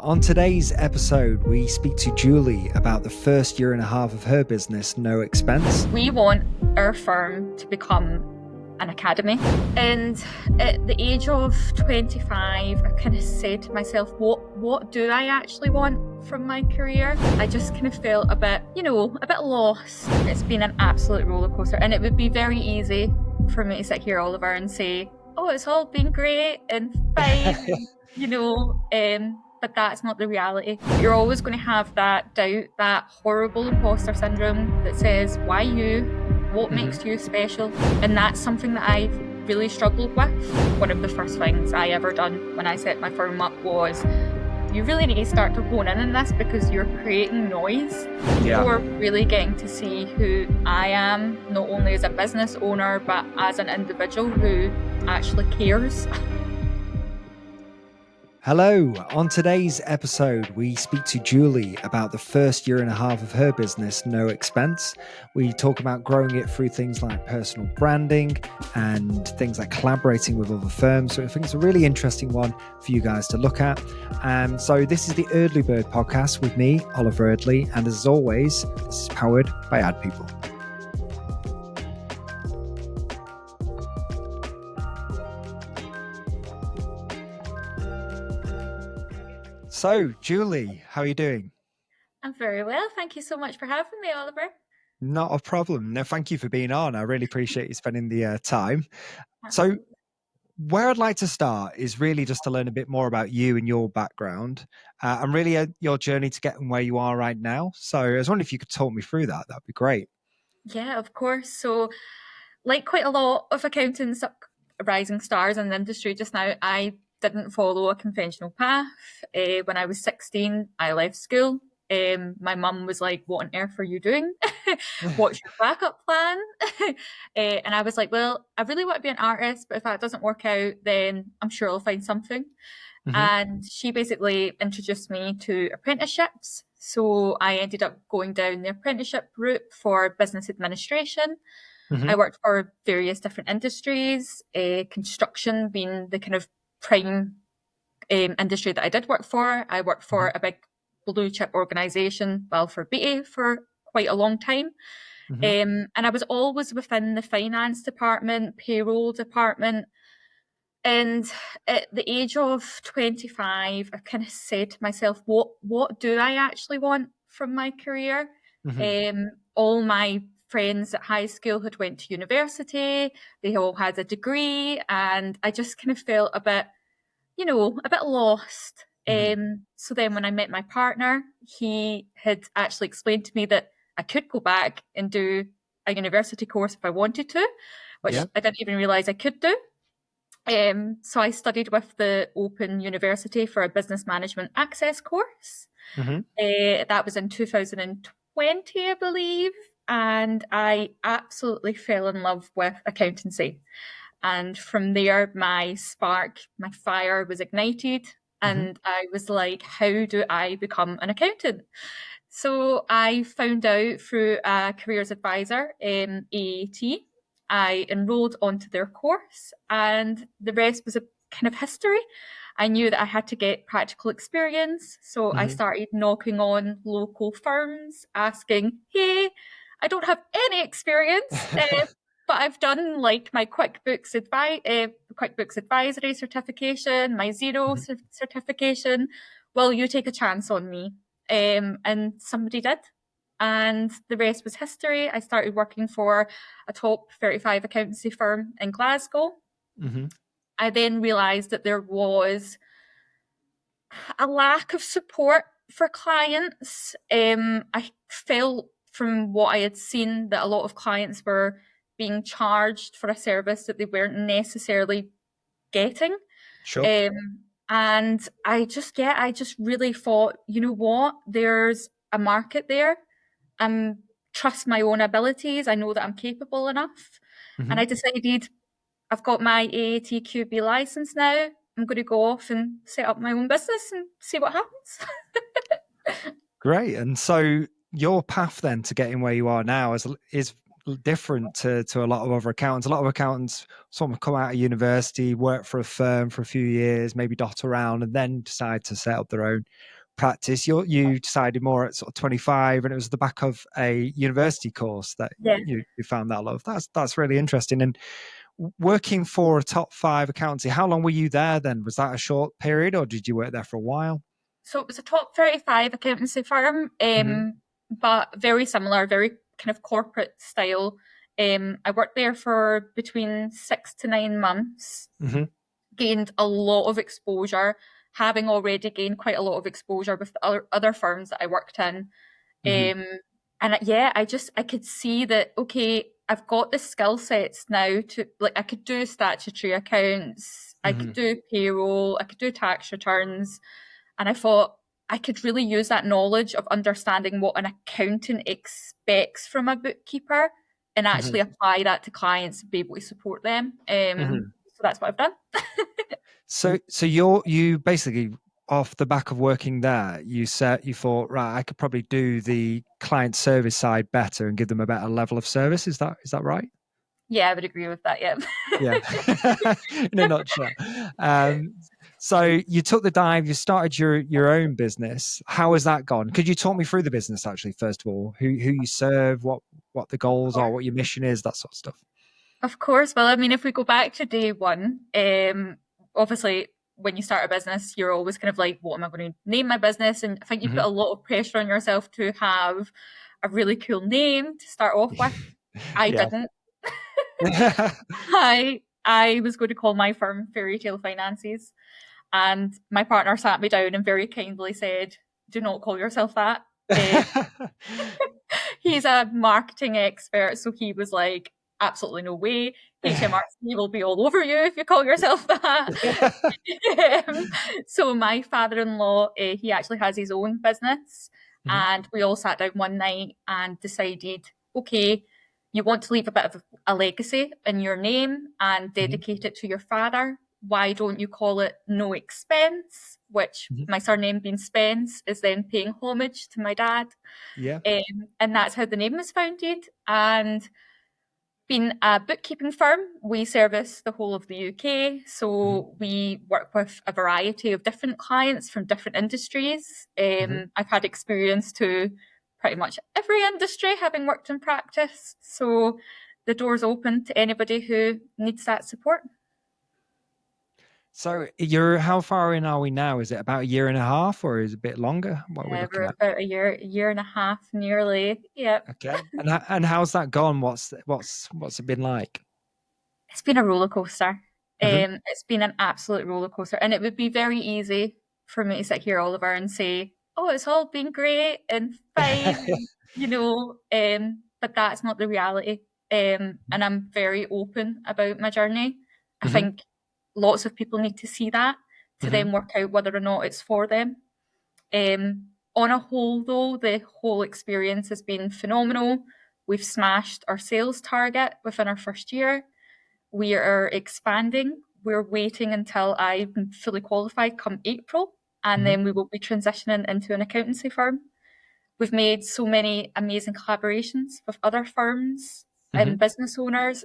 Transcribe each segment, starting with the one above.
On today's episode, we speak to Julie about the first year and a half of her business, NOEXSPENCE. We want our firm to become an academy. And at the age of 25, I kind of said to myself, what do I actually want from my career? I just kind of felt a bit lost. It's been an absolute roller coaster, and it would be very easy for me to sit here, Oliver, and say, oh, it's all been great and fine, but that's not the reality. You're always going to have that doubt, that horrible imposter syndrome that says, why you? What makes you special? And that's something that I've really struggled with. One of the first things I ever done when I set my firm up was, you really need to start to hone in on this because you're creating noise. Yeah. You're really getting to see who I am, not only as a business owner, but as an individual who actually cares. Hello. On today's episode, we speak to Julie about the first year and a half of her business, NOEXSPENCE. We talk about growing it through things like personal branding and things like collaborating with other firms. So I think it's a really interesting one for you guys to look at. So this is the Eardley Bird Podcast with me, Oli Eardley. And as always, this is powered by Ad People. So, Julie, how are you doing? I'm very well. Thank you so much for having me, Oliver. Not a problem. No, thank you for being on. I really appreciate you spending the time. Absolutely. So, where I'd like to start is really just to learn a bit more about you and your background and really your journey to getting where you are right now. So, I was wondering if you could talk me through that. That'd be great. Yeah, of course. So, like quite a lot of accountants, rising stars in the industry just now, I didn't follow a conventional path. When I was 16, I left school. My mum was like, what on earth are you doing? What's your backup plan? And I was like, well, I really want to be an artist, but if that doesn't work out, then I'm sure I'll find something. And she basically introduced me to apprenticeships. So I ended up going down the apprenticeship route for business administration. I worked for various different industries, construction being the kind of prime industry that I did work for. I worked for a big blue chip organisation, for BA, for quite a long time. And I was always within the finance department, payroll department. And at the age of 25, I kind of said to myself, what do I actually want from my career? All my friends at high school had went to university, they all had a degree, and I just kind of felt a bit lost. So then when I met my partner, he had actually explained to me that I could go back and do a university course if I wanted to, which I didn't even realise I could do. So I studied with the Open University for a business management access course. That was in 2020, I believe. And I absolutely fell in love with accountancy. And from there, my fire was ignited. And I was like, how do I become an accountant? So I found out through a careers advisor, AAT. I enrolled onto their course, and the rest was a kind of history. I knew that I had to get practical experience. So I started knocking on local firms, asking, hey, I don't have any experience, but I've done like my QuickBooks Advisory certification, my Xero certification. Will you take a chance on me? And somebody did. And the rest was history. I started working for a top 35 accountancy firm in Glasgow. I then realised that there was a lack of support for clients. I felt from what I had seen that a lot of clients were being charged for a service that they weren't necessarily getting. Sure. And I just really thought, you know what, there's a market there. Trust my own abilities. I know that I'm capable enough. And I decided, I've got my AATQB license now. I'm going to go off and set up my own business and see what happens. Great. And so your path then to getting where you are now is different to a lot of other accountants. A lot of accountants sort of come out of university, work for a firm for a few years, maybe dot around, and then decide to set up their own practice. You decided more at sort of 25, and it was the back of a university course that you found that love. That's really interesting. And working for a top 5 accountancy, how long were you there then? Was that a short period, or did you work there for a while? So it was a top 35 accountancy firm, but very similar, very kind of corporate style. I worked there for between 6 to 9 months, gained a lot of exposure, having already gained quite a lot of exposure with the other firms that I worked in. And I could see that, okay, I've got the skill sets now to, like, I could do statutory accounts, I could do payroll, I could do tax returns. And I thought I could really use that knowledge of understanding what an accountant expects from a bookkeeper and actually apply that to clients and be able to support them. So that's what I've done. So you basically, off the back of working there, you thought, right, I could probably do the client service side better and give them a better level of service. Is that right? Yeah, I would agree with that. Yeah. Yeah. In a nutshell. So you took the dive, you started your own business. How has that gone? Could you talk me through the business actually, first of all, who you serve, what the goals are, what your mission is, that sort of stuff? Of course. Well, I mean, if we go back to day one, obviously when you start a business, you're always kind of like, what am I going to name my business? And I think you put a lot of pressure on yourself to have a really cool name to start off with. I didn't. I was going to call my firm Fairy Tale Finances, and my partner sat me down and very kindly said, do not call yourself that. He's a marketing expert, so he was like, absolutely no way. HMRC will be all over you if you call yourself that. So my father-in-law, he actually has his own business, and we all sat down one night and decided, okay, you want to leave a bit of a legacy in your name and dedicate it to your father. Why don't you call it NOEXSPENCE, which my surname being Spence is then paying homage to my dad. And that's how the name was founded. And being a bookkeeping firm, we service the whole of the UK. So we work with a variety of different clients from different industries. I've had experience to pretty much every industry, having worked in practice. So the door's open to anybody who needs that support. So how far in are we now? Is it about a year and a half, or is it a bit longer? What are we looking at? About a year and a half nearly. Yeah. Okay. And how's that gone? What's it been like? It's been a roller coaster. It's been an absolute roller coaster, and it would be very easy for me to sit here, Oliver, and say, oh, it's all been great and fine, but that's not the reality. And I'm very open about my journey. I think lots of people need to see that to then work out whether or not it's for them. On a whole, though, the whole experience has been phenomenal. We've smashed our sales target within our first year. We are expanding. We're waiting until I'm fully qualified come April, and then we will be transitioning into an accountancy firm. We've made so many amazing collaborations with other firms and business owners.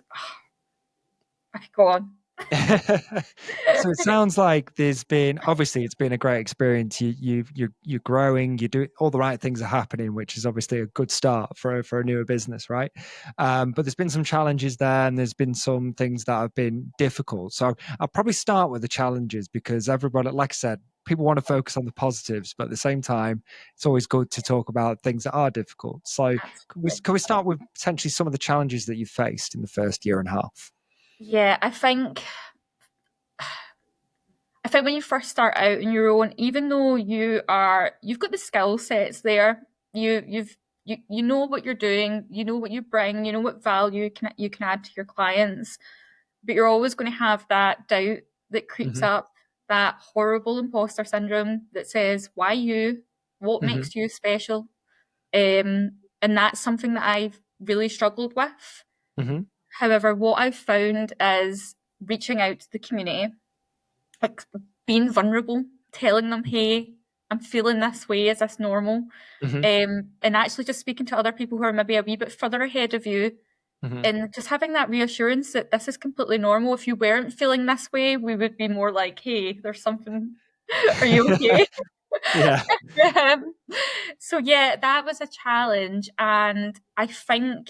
I could go on. So it sounds like it's been a great experience. You're growing, you do all the right things are happening, which is obviously a good start for a newer business, right? But there's been some challenges there, and there's been some things that have been difficult. So I'll probably start with the challenges, because everybody, like I said, people want to focus on the positives, but at the same time, it's always good to talk about things that are difficult. So can we start with potentially some of the challenges that you faced in the first year and a half? Yeah, I think when you first start out on your own, even though you've got the skill sets there, you know what you're doing, you know what you bring, you know what value you can add to your clients, but you're always going to have that doubt that creeps up, that horrible imposter syndrome that says, why you? What makes you special? And that's something that I've really struggled with. However, what I've found is reaching out to the community, like being vulnerable, telling them, hey, I'm feeling this way, is this normal? And actually just speaking to other people who are maybe a wee bit further ahead of you And just having that reassurance that this is completely normal. If you weren't feeling this way, we would be more like, hey, there's something. Are you okay? Yeah. So yeah, that was a challenge. And I think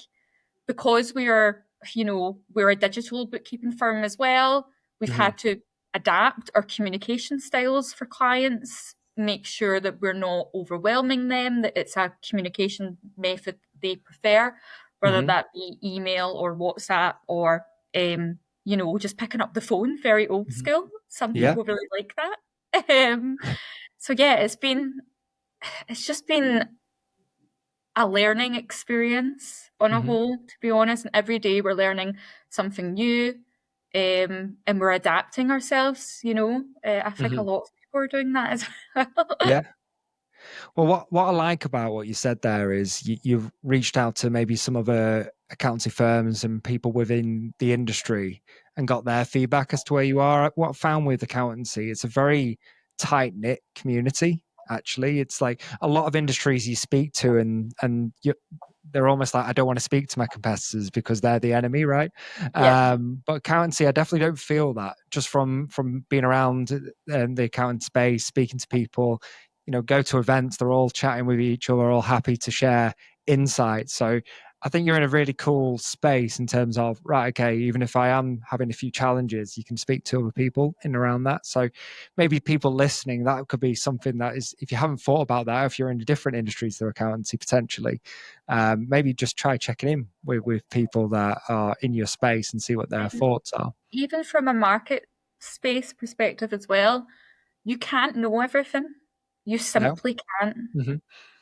because we're a digital bookkeeping firm as well, we've had to adapt our communication styles for clients, make sure that we're not overwhelming them, that it's a communication method they prefer, whether that be email or WhatsApp or just picking up the phone, very old school. Some people really like that. So yeah, it's just been a learning experience on a whole, to be honest. And every day we're learning something new, and we're adapting ourselves. I think a lot of people are doing that as well. Yeah. Well, what I like about what you said there is you've reached out to maybe some other accounting firms and people within the industry and got their feedback as to where you are. What I found with accountancy, it's a very tight knit community. Actually, it's like a lot of industries you speak to, and they're almost like, I don't want to speak to my competitors because they're the enemy, right? Yeah. But accountancy, I definitely don't feel that just from being around the accounting space, speaking to people. Go to events, they're all chatting with each other, all happy to share insights. So I think you're in a really cool space in terms of, right, okay, even if I am having a few challenges, you can speak to other people in around that. So maybe people listening, that could be something that is, if you haven't thought about that, if you're in different industries through accountancy potentially, maybe just try checking in with people that are in your space and see what their thoughts are. Even from a market space perspective as well, you can't know everything. You No? simply can't. Mm-hmm.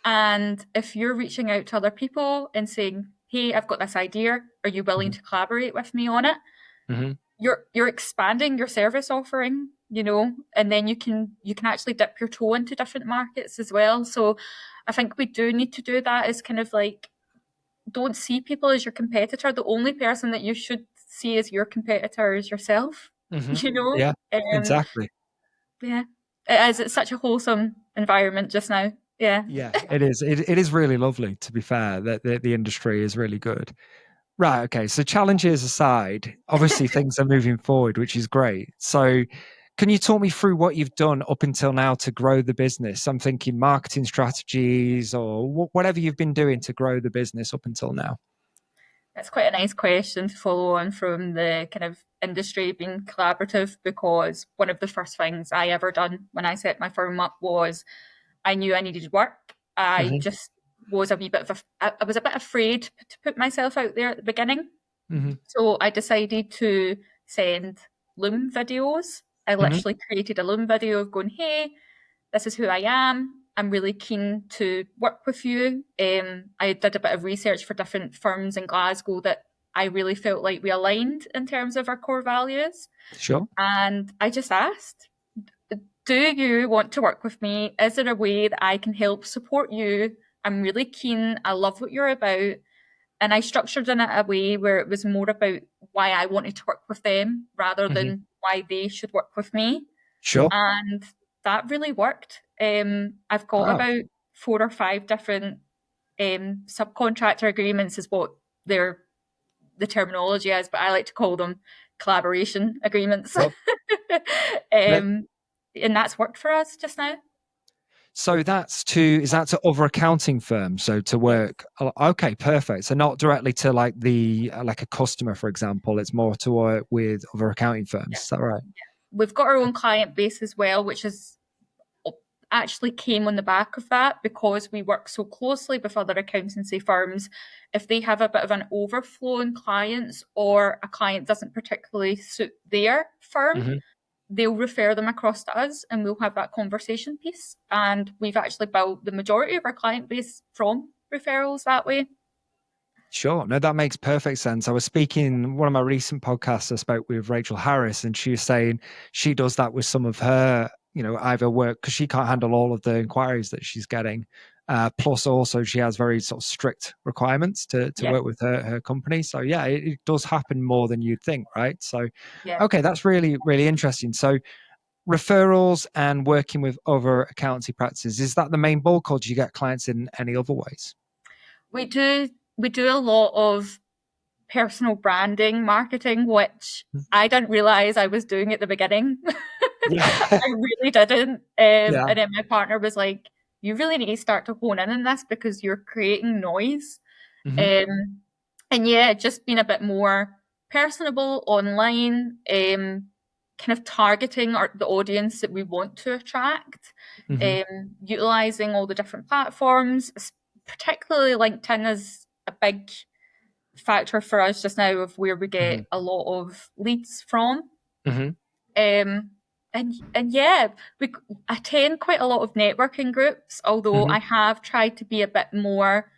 And if you're reaching out to other people and saying, hey, I've got this idea, are you willing to collaborate with me on it? You're expanding your service offering, and then you can actually dip your toe into different markets as well. So I think we do need to do that, is kind of like, don't see people as your competitor. The only person that you should see as your competitor is yourself. Yeah, exactly. Yeah, it's such a wholesome environment just now. Yeah. It is. It is really lovely, to be fair, that the industry is really good. Right. Okay. So challenges aside, obviously things are moving forward, which is great. So can you talk me through what you've done up until now to grow the business? I'm thinking marketing strategies or whatever you've been doing to grow the business up until now. That's quite a nice question to follow on from the kind of industry being collaborative, because one of the first things I ever done when I set my firm up was I knew I needed work. I just was I was a bit afraid to put myself out there at the beginning. So I decided to send Loom videos. I literally created a Loom video of going, hey, this is who I am. I'm really keen to work with you. I did a bit of research for different firms in Glasgow that I really felt like we aligned in terms of our core values. Sure. And I just asked, do you want to work with me? Is there a way that I can help support you? I'm really keen. I love what you're about. And I structured in it a way where it was more about why I wanted to work with them rather than why they should work with me. Sure. And that really worked. I've got about 4 or 5 different subcontractor agreements is what the terminology is, but I like to call them collaboration agreements. Well, and that's worked for us just now. So is that to other accounting firms? So to work, okay, perfect. So not directly to like a customer, for example. It's more to work with other accounting firms. Yeah. Is that right? Yeah. We've got our own client base as well, which is actually came on the back of that because we work so closely with other accountancy firms. If they have a bit of an overflow in clients or a client doesn't particularly suit their firm, they'll refer them across to us and we'll have that conversation piece. And we've actually built the majority of our client base from referrals that way. Sure. No, that makes perfect sense. I was speaking, one of my recent podcasts, I spoke with Rachel Harris, and she was saying she does that with some of her, either work, because she can't handle all of the inquiries that she's getting. Plus also she has very sort of strict requirements to work with her company. So yeah, it does happen more than you'd think, right? So, okay, that's really, really interesting. So referrals and working with other accountancy practices, is that the main bulk, or do you get clients in any other ways? We do a lot of personal branding marketing, which I didn't realize I was doing at the beginning. Yeah. I really didn't. Yeah. And then my partner was like, you really need to start to hone in on this because you're creating noise. And yeah, just being a bit more personable online, kind of targeting the audience that we want to attract, utilizing all the different platforms, particularly LinkedIn is a big factor for us just now of where we get a lot of leads from. And yeah, we attend quite a lot of networking groups, although I have tried to be a bit more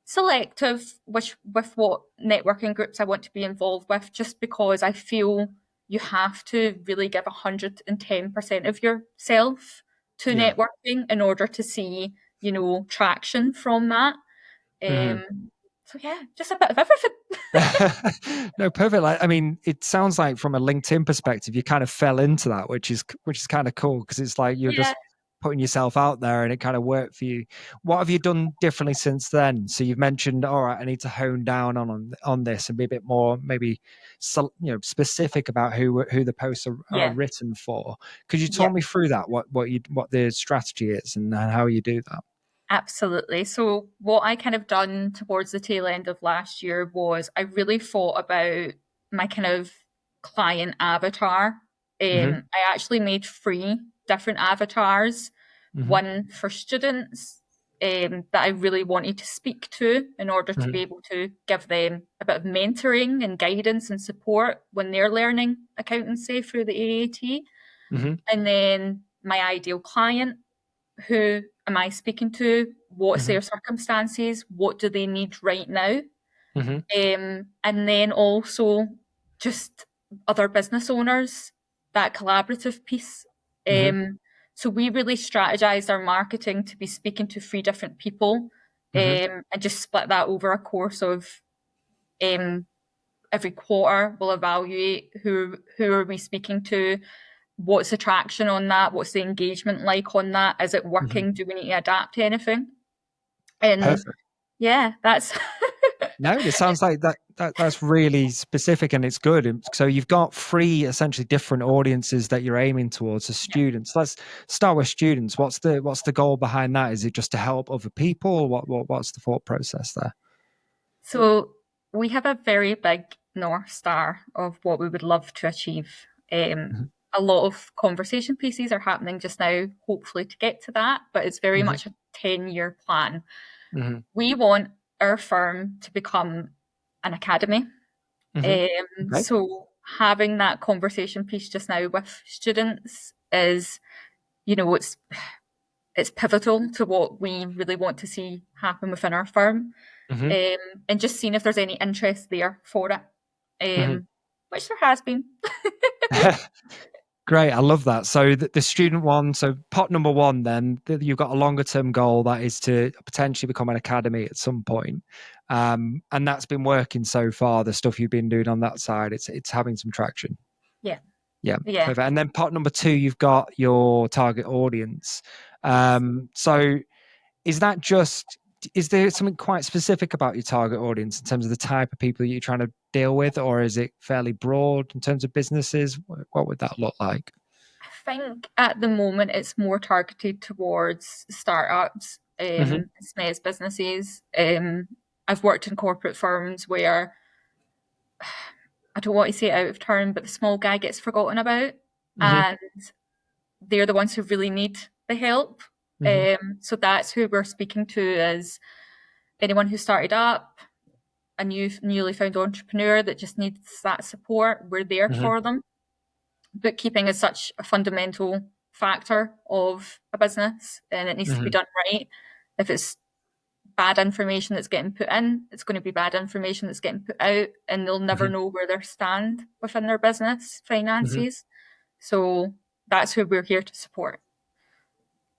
selective with what networking groups I want to be involved with, just because I feel you have to really give 110% of yourself to networking in order to see, traction from that. So yeah, just a bit of everything. No, perfect. Like, I mean, it sounds like from a LinkedIn perspective, you kind of fell into that, which is kind of cool because it's like you're just putting yourself out there and it kind of worked for you. What have you done differently since then? So you've mentioned, all right, I need to hone down on this and be a bit more maybe specific about who the posts are written for. Could you talk me through that? What the strategy is and how you do that? Absolutely. So what I kind of done towards the tail end of last year was I really thought about my kind of client avatar. I actually made 3 different avatars, one for students that I really wanted to speak to in order to be able to give them a bit of mentoring and guidance and support when they're learning accountancy through the AAT. And then my ideal client, who am I speaking to? What's their circumstances? What do they need right now? And then also just other business owners, that collaborative piece. So we really strategized our marketing to be speaking to 3 different people and just split that over a course of every quarter. We'll evaluate who are we speaking to, what's the traction on that, what's the engagement like on that, is it working, do we need to adapt to anything? And perfect. Yeah, that's no, it sounds like that's really specific and it's good. So you've got 3 essentially different audiences that you're aiming towards as students. Let's start with students. What's the goal behind that? Is it just to help other people? What's the thought process there? So we have a very big North Star of what we would love to achieve. A lot of conversation pieces are happening just now, hopefully to get to that, but it's very much a 10-year plan. We want our firm to become an academy. So having that conversation piece just now with students is, it's pivotal to what we really want to see happen within our firm. And just seeing if there's any interest there for it, which there has been. Great, I love that. So the student one, so pot number 1, then you've got a longer term goal that is to potentially become an academy at some point, and that's been working so far. The stuff you've been doing on that side, it's having some traction. Yeah, perfect. And then pot number 2, you've got your target audience. So is there something quite specific about your target audience in terms of the type of people you're trying to deal with, or is it fairly broad in terms of businesses? What would that look like? I think at the moment it's more targeted towards startups, SMEs businesses. I've worked in corporate firms where, I don't want to say it out of turn, but the small guy gets forgotten about, and they're the ones who really need the help. So that's who we're speaking to, is anyone who started up, a newly found entrepreneur that just needs that support. We're there for them. Bookkeeping is such a fundamental factor of a business, and it needs to be done right. If it's bad information that's getting put in, it's going to be bad information that's getting put out, and they'll never know where they stand within their business finances. So that's who we're here to support.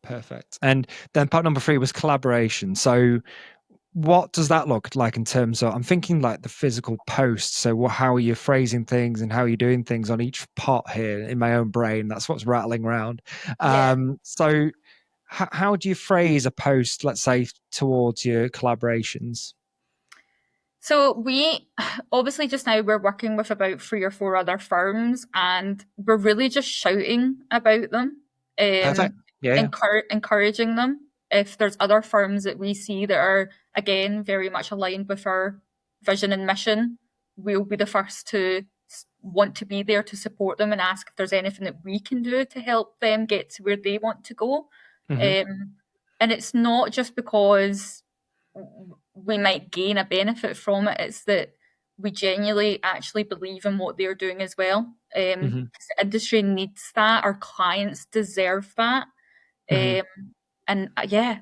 Perfect. And then part number 3 was collaboration. So what does that look like in terms of, I'm thinking like the physical posts. So how are you phrasing things and how are you doing things on each pot here in my own brain? That's what's rattling around. So how do you phrase a post, let's say, towards your collaborations? So we obviously just now we're working with about 3 or 4 other firms, and we're really just shouting about them, Perfect. Yeah. encouraging them. If there's other firms that we see that are again very much aligned with our vision and mission, we'll be the first to want to be there to support them and ask if there's anything that we can do to help them get to where they want to go. Mm-hmm. And it's not just because we might gain a benefit from it. It's that we genuinely actually believe in what they're doing as well. Mm-hmm. The industry needs that. Our clients deserve that. Mm-hmm. And yeah.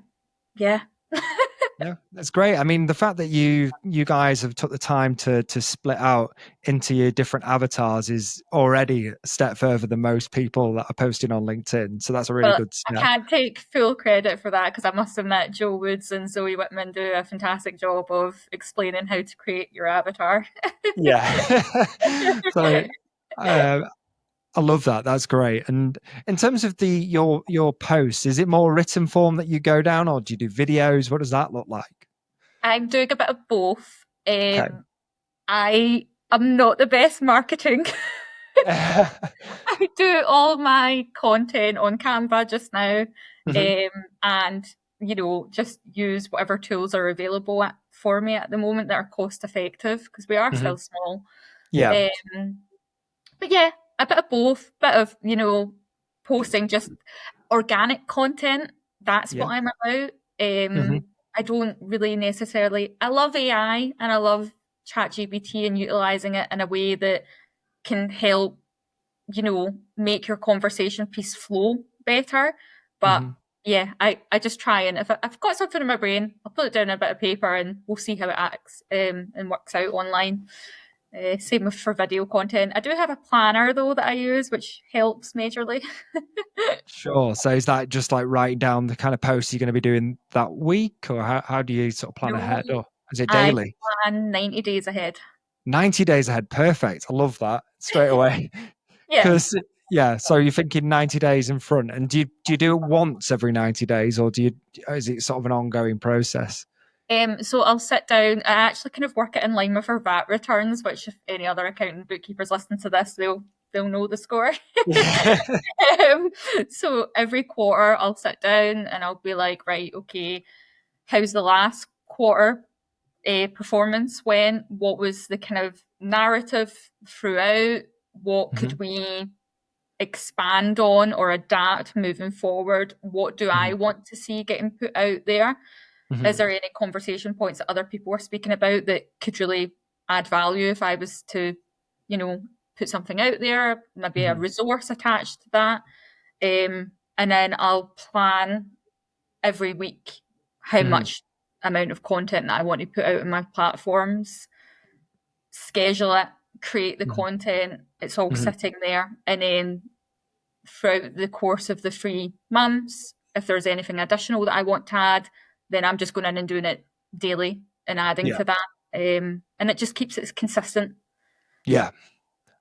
Yeah, that's great. I mean, the fact that you guys have took the time to split out into your different avatars is already a step further than most people that are posting on LinkedIn. So that's a really But good I step. can't take full credit for that because I must admit Joe Woods and Zoe Whitman do a fantastic job of explaining how to create your avatar. Yeah. So I love that. That's great. And in terms of your posts, is it more written form that you go down, or do you do videos? What does that look like? I'm doing a bit of both. Okay. I am not the best marketing. I do all my content on Canva just now, and just use whatever tools are available for me at the moment that are cost effective because we are still small. Yeah. But yeah, a bit of both, bit of posting just organic content. That's what I'm about. I don't really necessarily. I love AI and I love ChatGPT and utilizing it in a way that can help make your conversation piece flow better. But yeah, I just try, and if I've got something in my brain, I'll put it down on a bit of paper and we'll see how it acts and works out online. Same with for video content. I do have a planner though that I use, which helps majorly. Sure. So is that just like writing down the kind of posts you're going to be doing that week, or how do you sort of plan No, ahead, or is it I daily? plan 90 days ahead. 90 days ahead. Perfect. I love that straight away. Yeah. Because yeah, so you're thinking 90 days in front, and do you do it once every 90 days, or is it sort of an ongoing process? So I'll sit down. I actually kind of work it in line with our VAT returns, which if any other accountant bookkeepers listen to this, they'll know the score. So every quarter I'll sit down and I'll be like, right, okay, how's the last quarter performance went? What was the kind of narrative throughout? What could we expand on or adapt moving forward? What do I want to see getting put out there? Is there any conversation points that other people are speaking about that could really add value if I was to, put something out there, maybe a resource attached to that? And then I'll plan every week how much amount of content that I want to put out on my platforms, schedule it, create the content. It's all sitting there. And then throughout the course of the 3 months, if there's anything additional that I want to add, then I'm just going in and doing it daily and adding to that. And it just keeps it consistent. Yeah.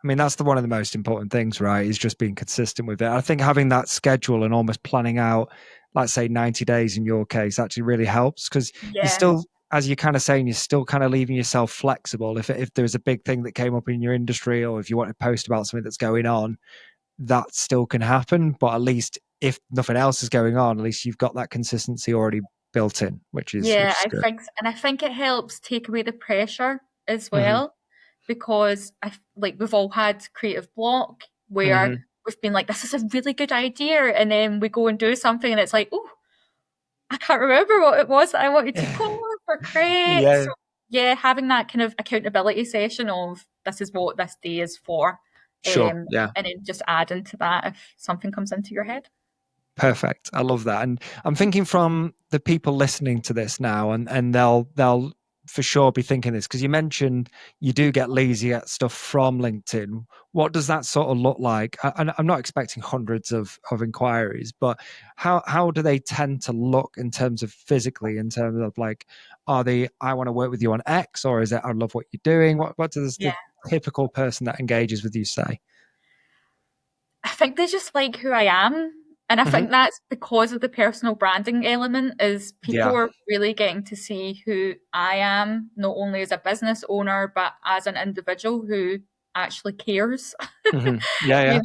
I mean, that's one of the most important things, right? Is just being consistent with it. I think having that schedule and almost planning out, let's say 90 days in your case, actually really helps because you're still, as you're kind of saying, you're still kind of leaving yourself flexible. If there's a big thing that came up in your industry, or if you want to post about something that's going on, that still can happen. But at least if nothing else is going on, at least you've got that consistency already built in, which is good. I think it helps take away the pressure as well. Because we've all had creative block where we've been like, this is a really good idea, and then we go and do something and it's like, oh, I can't remember what it was that I wanted to pull or create. Yeah. So yeah, having that kind of accountability session of this is what this day is for. Sure. Yeah. And then just add into that if something comes into your head. Perfect. I love that. And I'm thinking from the people listening to this now, and they'll for sure be thinking this, because you mentioned you do get leads, you get stuff from LinkedIn. What does that sort of look like? I'm not expecting hundreds of inquiries, but how do they tend to look in terms of physically, in terms of like, are they, I want to work with you on X, or is it, I love what you're doing? What does the typical person that engages with you say? I think they just like who I am. And I think that's because of the personal branding element, is people are really getting to see who I am, not only as a business owner, but as an individual who actually cares. You know?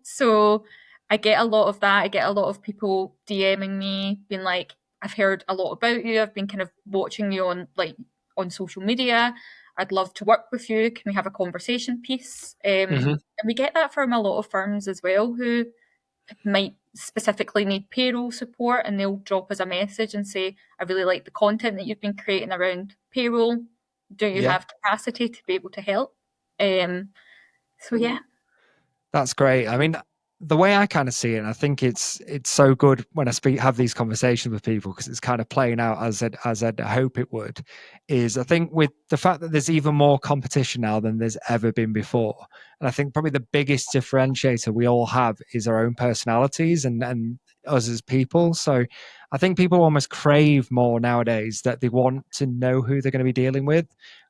So I get a lot of that. I get a lot of people DMing me, being like, I've heard a lot about you. I've been kind of watching you on social media. I'd love to work with you. Can we have a conversation piece? And we get that from a lot of firms as well, who might specifically need payroll support, and they'll drop us a message and say, I really like the content that you've been creating around payroll. Do you have capacity to be able to help? So yeah. That's great. I mean, the way I kind of see it, and I think it's so good when I have these conversations with people, because it's kind of playing out as I'd hope it would, is I think with the fact that there's even more competition now than there's ever been before. And I think probably the biggest differentiator we all have is our own personalities and us as people. So I think people almost crave more nowadays, that they want to know who they're going to be dealing with.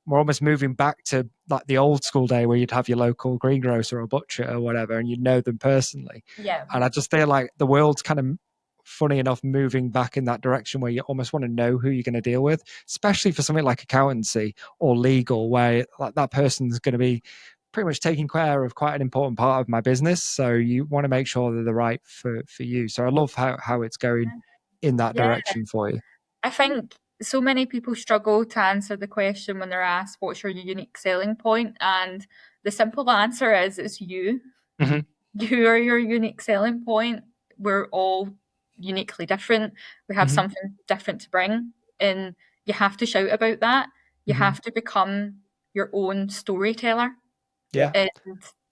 We're almost moving back to like the old school day where you'd have your local greengrocer or butcher or whatever, and you'd know them personally. Yeah. And I just feel like the world's kind of, funny enough, moving back in that direction where you almost want to know who you're going to deal with, especially for something like accountancy or legal, where like that person's going to be pretty much taking care of quite an important part of my business. So you want to make sure they're the right for you. So I love how it's going in that direction for you. I think so many people struggle to answer the question when they're asked, what's your unique selling point? And the simple answer is, it's you. You are your unique selling point. We're all uniquely different. We have something different to bring, and you have to shout about that. You have to become your own storyteller and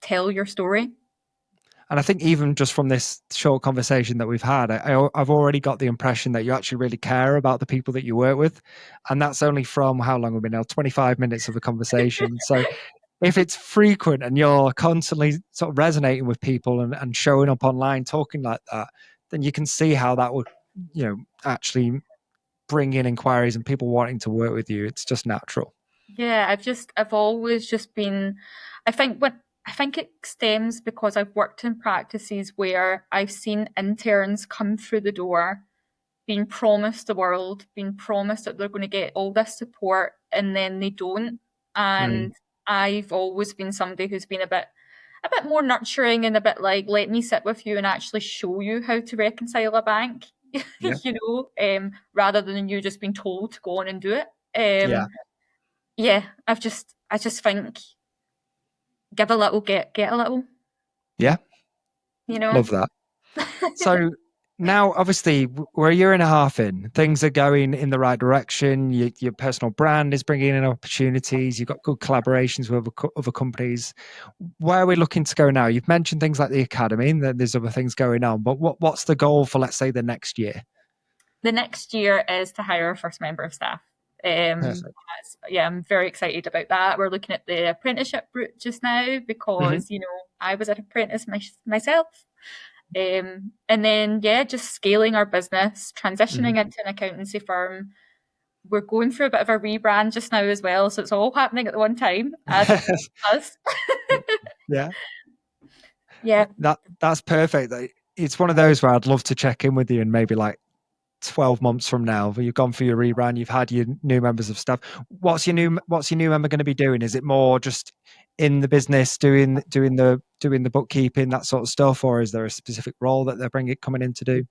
tell your story. And I think even just from this short conversation that we've had, I've already got the impression that you actually really care about the people that you work with. And that's only from how long we've been now, 25 minutes of a conversation. So if it's frequent and you're constantly sort of resonating with people and showing up online talking like that, then you can see how that would, actually bring in inquiries and people wanting to work with you. It's just natural. Yeah, I've always just been, I think it stems because I've worked in practices where I've seen interns come through the door being promised the world, being promised that they're going to get all this support, and then they don't. And I've always been somebody who's been a bit more nurturing and a bit like, let me sit with you and actually show you how to reconcile a bank, rather than you just being told to go on and do it. I just think, give a little, get a little. Yeah. Love that. So now, obviously, we're a year and a half in. Things are going in the right direction. Your personal brand is bringing in opportunities. You've got good collaborations with other companies. Where are we looking to go now? You've mentioned things like the academy, and there's other things going on. But what's the goal for, let's say, the next year? The next year is to hire our first member of staff. I'm very excited about that. We're looking at the apprenticeship route just now because, I was an apprentice myself. And then, just scaling our business, transitioning into an accountancy firm. We're going through a bit of a rebrand just now as well. So it's all happening at the one time, as us. Yeah. That's perfect. It's one of those where I'd love to check in with you and maybe like 12 months from now, you've gone for your rebrand, you've had your new members of staff. What's your new member going to be doing? Is it more just in the business doing the bookkeeping, that sort of stuff, or is there a specific role that they're coming in to do?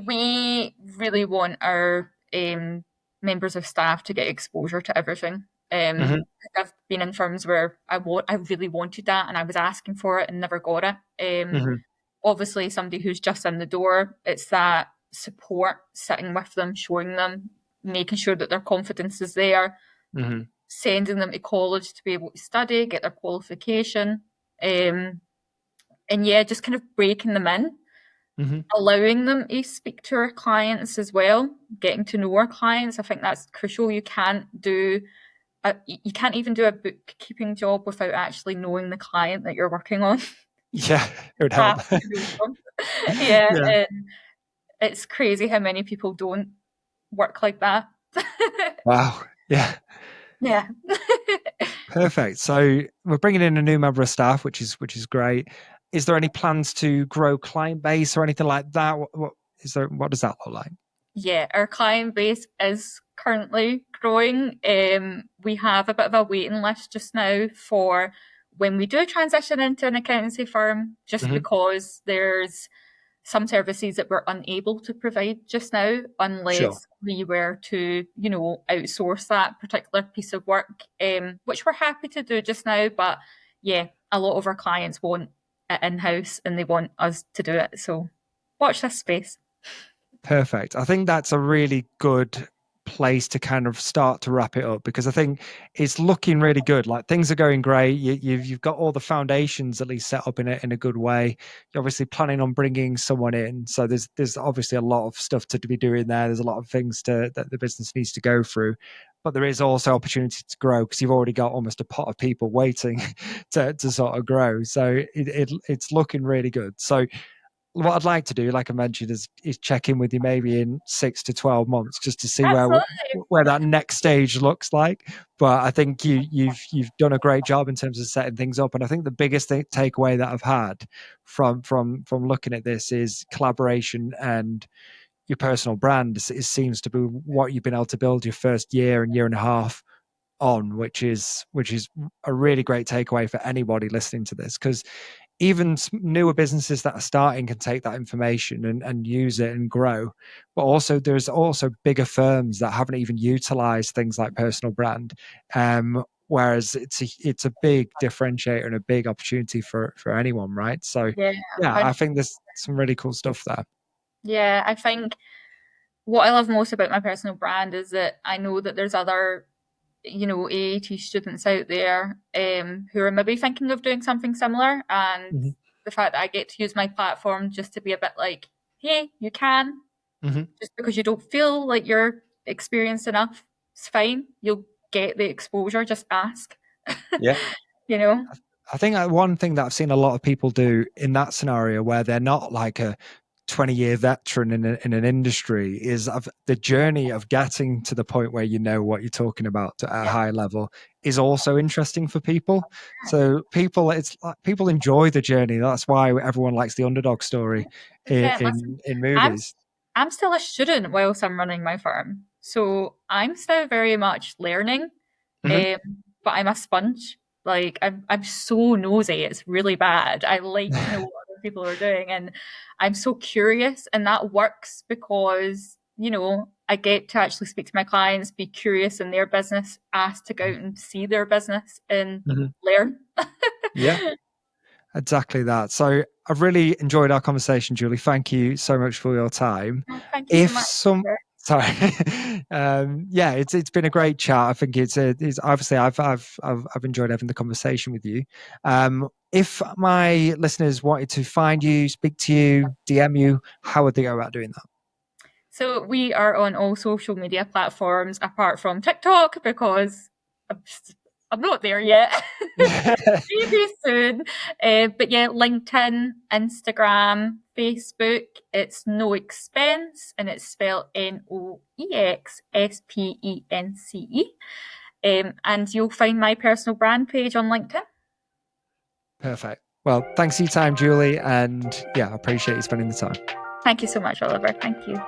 We really want our members of staff to get exposure to everything. I've been in firms where I really wanted that and I was asking for it and never got it. Obviously, somebody who's just in the door, it's that support, sitting with them, showing them, making sure that their confidence is there, sending them to college to be able to study, get their qualification, and just kind of breaking them in, allowing them to speak to our clients as well, getting to know our clients. I think that's crucial. You can't even do a bookkeeping job without actually knowing the client that you're working on. Yeah, it would help. It's crazy how many people don't work like that. Wow. Yeah. Perfect. So we're bringing in a new member of staff, which is great. is there any plans to grow client base or anything like that? What does that look like? Yeah, our client base is currently growing. We have a bit of a waiting list just now for when we do transition into an accountancy firm, just because there's some services that we're unable to provide just now unless we were to, outsource that particular piece of work, which we're happy to do just now. But yeah, a lot of our clients want it in-house and they want us to do it. So watch this space. Perfect. I think that's a really good place to kind of start to wrap it up, because I think it's looking really good. Like, things are going great. You've got all the foundations at least set up in a good way. You're obviously planning on bringing someone in, so there's obviously a lot of stuff to be doing there. There's a lot of things that the business needs to go through, but there is also opportunity to grow because you've already got almost a pot of people waiting to sort of grow. So it's looking really good. So what I'd like to do, like I mentioned, is check in with you maybe in 6 to 12 months just to see where that next stage looks like. But I think you've done a great job in terms of setting things up. And I think the biggest takeaway that I've had from looking at this is collaboration and your personal brand. It seems to be what you've been able to build your first year and year and a half on, which is a really great takeaway for anybody listening to this, because even newer businesses that are starting can take that information and use it and grow. But also there's also bigger firms that haven't even utilized things like personal brand. Whereas it's a big differentiator and a big opportunity for anyone, right? So yeah, I think there's some really cool stuff there. Yeah, I think what I love most about my personal brand is that I know that there's other AAT students out there who are maybe thinking of doing something similar, and the fact that I get to use my platform just to be a bit like, hey, you can, just because you don't feel like you're experienced enough, it's fine, you'll get the exposure, just ask. Yeah. I think one thing that I've seen a lot of people do in that scenario, where they're not like a 20-year veteran in an industry, is the journey of getting to the point where you know what you're talking about at a high level is also interesting for people. So people enjoy the journey. That's why everyone likes the underdog story in movies. I'm still a student whilst I'm running my firm, so I'm still very much learning, but I'm a sponge. Like, I'm so nosy, it's really bad. I like to know what other people are doing, and I'm so curious, and that works because, I get to actually speak to my clients, be curious in their business, ask to go out and see their business and learn. Yeah, exactly that. So I've really enjoyed our conversation, Julie. Thank you so much for your time. Thank you so much. Sorry. Yeah, it's been a great chat. I think it's obviously I've enjoyed having the conversation with you. If my listeners wanted to find you, speak to you, DM you, how would they go about doing that? So we are on all social media platforms apart from TikTok, because I'm not there yet. Maybe soon. But yeah, LinkedIn, Instagram, Facebook, it's NOEXSPENCE, and it's spelled NOEXSPENCE. And you'll find my personal brand page on LinkedIn. Perfect. Well, thanks for your time, Julie. And yeah, I appreciate you spending the time. Thank you so much, Oliver. Thank you.